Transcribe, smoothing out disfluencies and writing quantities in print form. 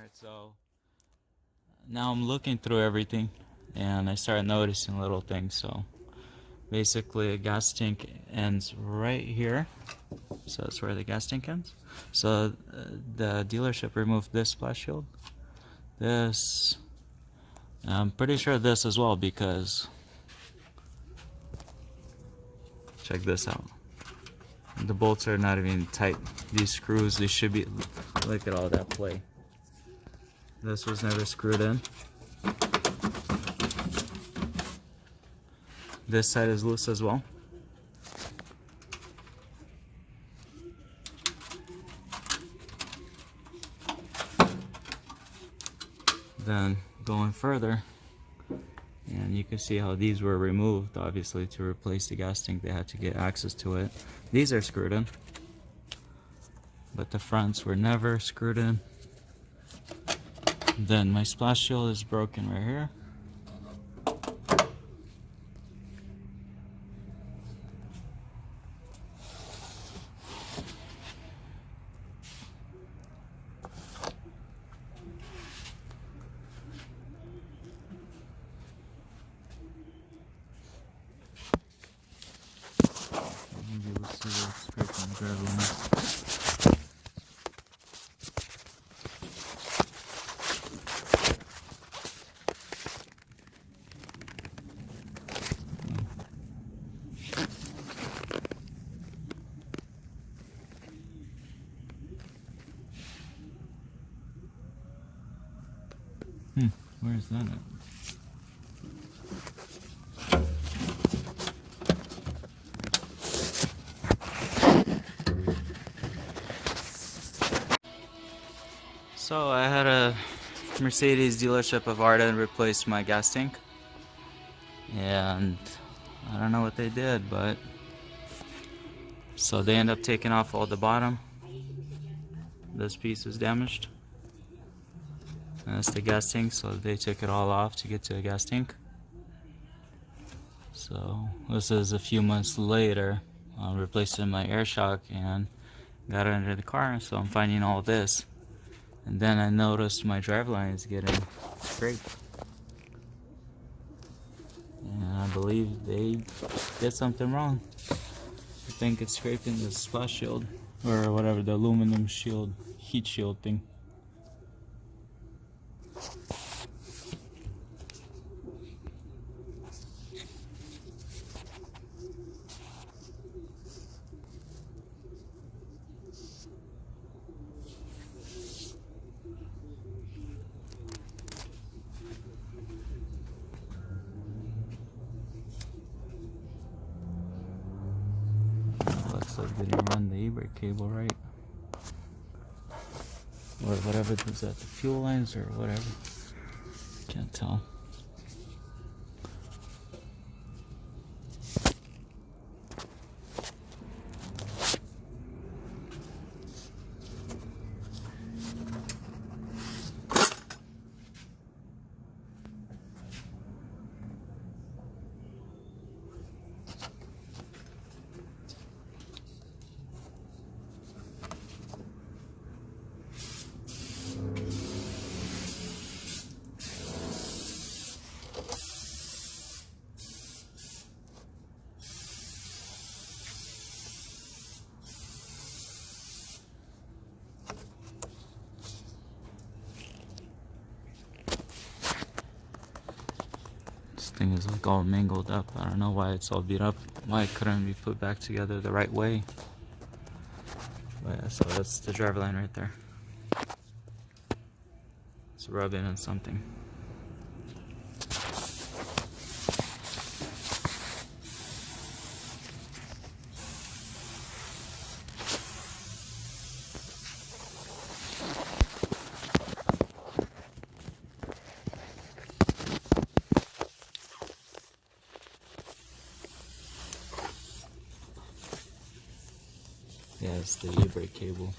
Alright, so now I'm looking through everything and I started noticing little things. So basically a gas tank ends right here, so that's where the gas tank ends. So the dealership removed this splash shield, this, I'm pretty sure this as well, because check this out, the bolts are not even tight. These screws, they should be, look at all that play. This was never screwed in. This side is loose as well. Then going further, and you can see how these were removed. Obviously, to replace the gas tank, they had to get access to it. These are screwed in, but the fronts were never screwed in. Then my splash shield is broken right here. Maybe we'll see where it's scraping the driveline. Where is that at? So I had a Mercedes dealership of Arden replace my gas tank, and I don't know what they did, but so they end up taking off all the bottom. This piece is damaged. And that's the gas tank, so they took it all off to get to a gas tank. So this is a few months later, replacing my air shock and got it under the car, so I'm finding all this. And then I noticed my driveline is getting scraped. And I believe they did something wrong. I think it's scraping the splash shield, or whatever, the aluminum shield, heat shield thing. Looks like they didn't run the e-brake cable right, or whatever was at the fuel lines or whatever. Can't tell. This thing is like all mangled up. I don't know why it's all beat up, why it couldn't be put back together the right way. But yeah, so that's the driveline right there. It's rubbing on something. Yeah, it's the e-brake cable.